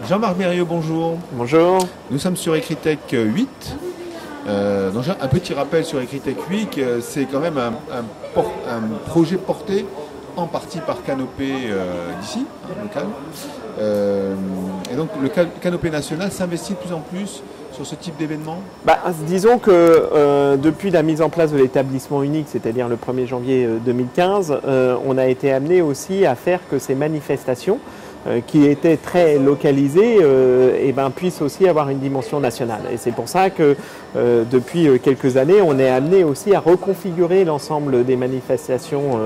Jean-Marc Mérieux, bonjour. Bonjour. Nous sommes sur Ecritech 8. Donc un petit rappel sur Ecritech 8, c'est quand même un projet porté en partie par Canopé d'ici, local. Et donc le Canopé national s'investit de plus en plus sur ce type d'événement. Disons que depuis la mise en place de l'établissement unique, c'est-à-dire le 1er janvier 2015, on a été amené aussi à faire que ces manifestations qui étaient très localisées puissent aussi avoir une dimension nationale. Et c'est pour ça que depuis quelques années, on est amené aussi à reconfigurer l'ensemble des manifestations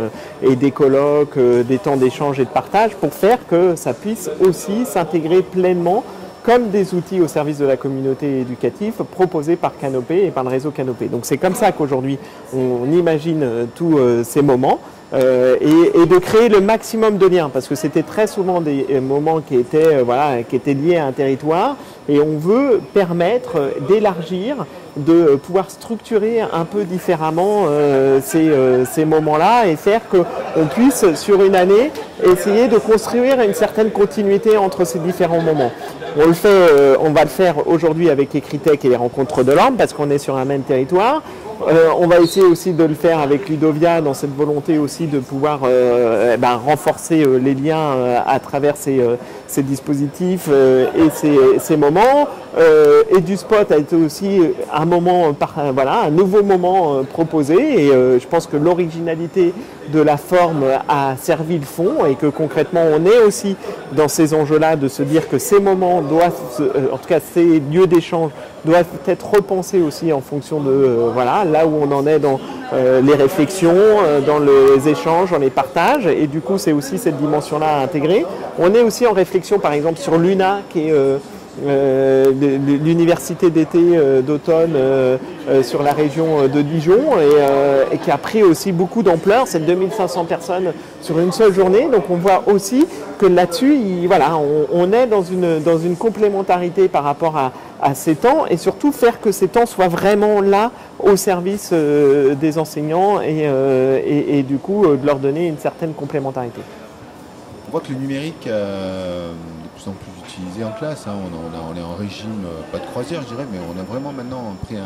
et des colloques, des temps d'échange et de partage pour faire que ça puisse aussi s'intégrer pleinement comme des outils au service de la communauté éducative proposés par Canopé et par le réseau Canopé. Donc c'est comme ça qu'aujourd'hui on imagine tous ces moments et de créer le maximum de liens, parce que c'était très souvent des moments qui étaient liés à un territoire, et on veut permettre d'élargir, de pouvoir structurer un peu différemment ces moments-là et faire qu'on puisse sur une année essayer de construire une certaine continuité entre ces différents moments. On va le faire aujourd'hui avec Ecritech et les rencontres de l'Orne parce qu'on est sur un même territoire. On va essayer aussi de le faire avec Ludovia dans cette volonté aussi de pouvoir renforcer les liens à travers ces dispositifs et ces moments. Et du spot a été aussi un nouveau moment proposé, et je pense que l'originalité de la forme a servi le fond, et que concrètement on est aussi dans ces enjeux-là de se dire que ces moments doivent, en tout cas ces lieux d'échange doivent être repensés aussi en fonction de là où on en est dans les réflexions, dans les échanges, dans les partages, et du coup c'est aussi cette dimension-là à intégrer. On est aussi en réflexion par exemple sur l'UNA, qui est l'université d'été d'automne sur la région de Dijon, et qui a pris aussi beaucoup d'ampleur. C'est 2500 personnes sur une seule journée, donc on voit aussi que là-dessus on est dans une complémentarité par rapport à ces temps, et surtout faire que ces temps soient vraiment là au service des enseignants et du coup de leur donner une certaine complémentarité. On voit que le numérique de plus en plus utilisé en classe, on est en régime, pas de croisière je dirais, mais on a vraiment maintenant pris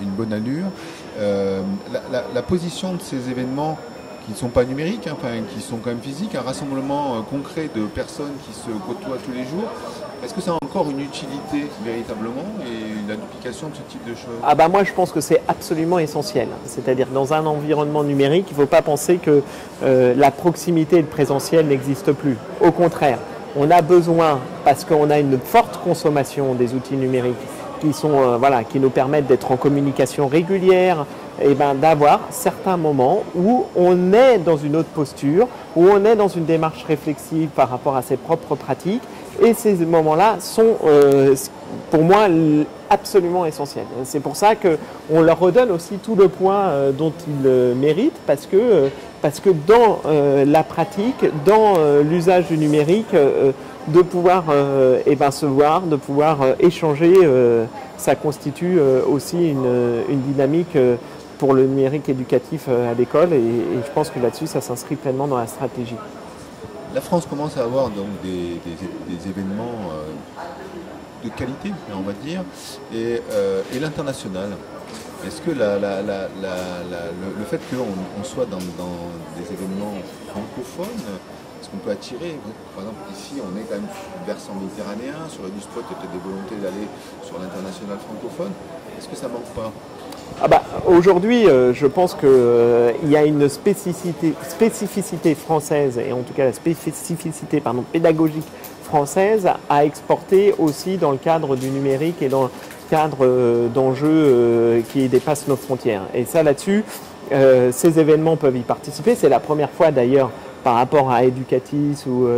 une bonne allure. La position de ces événements qui ne sont pas numériques, qui sont quand même physiques, un rassemblement concret de personnes qui se côtoient tous les jours, est-ce que ça a encore une utilité véritablement et la duplication de ce type de choses? Moi je pense que c'est absolument essentiel. C'est-à-dire dans un environnement numérique, il ne faut pas penser que la proximité et le présentiel n'existent plus. Au contraire, on a besoin, parce qu'on a une forte consommation des outils numériques qui nous permettent d'être en communication régulière, d'avoir certains moments où on est dans une autre posture, où on est dans une démarche réflexive par rapport à ses propres pratiques. Et ces moments-là sont, pour moi, absolument essentiels. C'est pour ça qu'on leur redonne aussi tout le poids dont ils méritent, parce que dans la pratique, dans l'usage du numérique, de pouvoir se voir, de pouvoir échanger, ça constitue aussi une dynamique pour le numérique éducatif à l'école, et je pense que là-dessus, ça s'inscrit pleinement dans la stratégie. La France commence à avoir donc des événements de qualité, on va dire, et l'international. Est-ce que le fait qu'on soit dans des événements francophones, est-ce qu'on peut attirer, par exemple ici on est quand même versant méditerranéen, sur le spot il y a peut-être des volontés d'aller sur l'international francophone, est-ce que ça manque pas? Aujourd'hui, je pense qu'il y a une spécificité française, et en tout cas la spécificité pédagogique française à exporter aussi dans le cadre du numérique et dans le cadre d'enjeux qui dépassent nos frontières. Et ça, là-dessus, ces événements peuvent y participer. C'est la première fois d'ailleurs par rapport à Educatis ou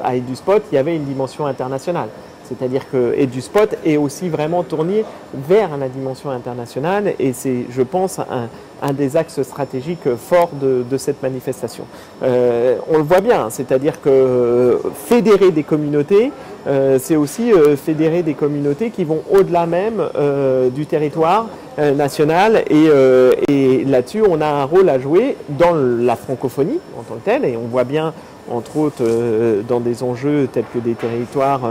à EduSpot, il y avait une dimension internationale. C'est-à-dire que EduSpot est aussi vraiment tourné vers la dimension internationale, et c'est, je pense, un des axes stratégiques forts de cette manifestation. On le voit bien, c'est-à-dire que fédérer des communautés, c'est aussi fédérer des communautés qui vont au-delà même du territoire national, et là-dessus on a un rôle à jouer dans la francophonie en tant que telle, et on voit bien entre autres dans des enjeux tels que des territoires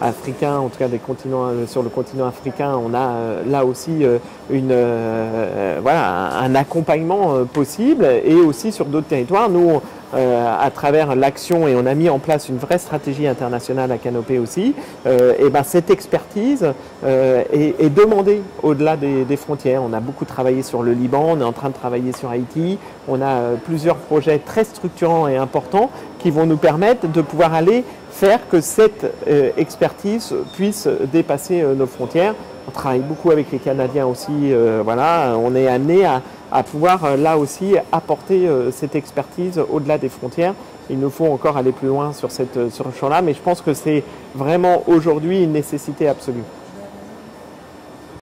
africains, en tout cas des continents, sur le continent africain, on a là aussi voilà, un accompagnement possible, et aussi sur d'autres territoires. Nous, à travers l'action, et on a mis en place une vraie stratégie internationale à Canopé aussi, et ben cette expertise est demandée au-delà des frontières. On a beaucoup travaillé sur le Liban, on est en train de travailler sur Haïti, on a plusieurs projets très structurants et importants qui vont nous permettre de pouvoir aller faire que cette expertise puisse dépasser nos frontières. On travaille beaucoup avec les Canadiens aussi, voilà, on est amené à pouvoir là aussi apporter cette expertise au-delà des frontières. Il nous faut encore aller plus loin sur ce champ-là, mais je pense que c'est vraiment aujourd'hui une nécessité absolue.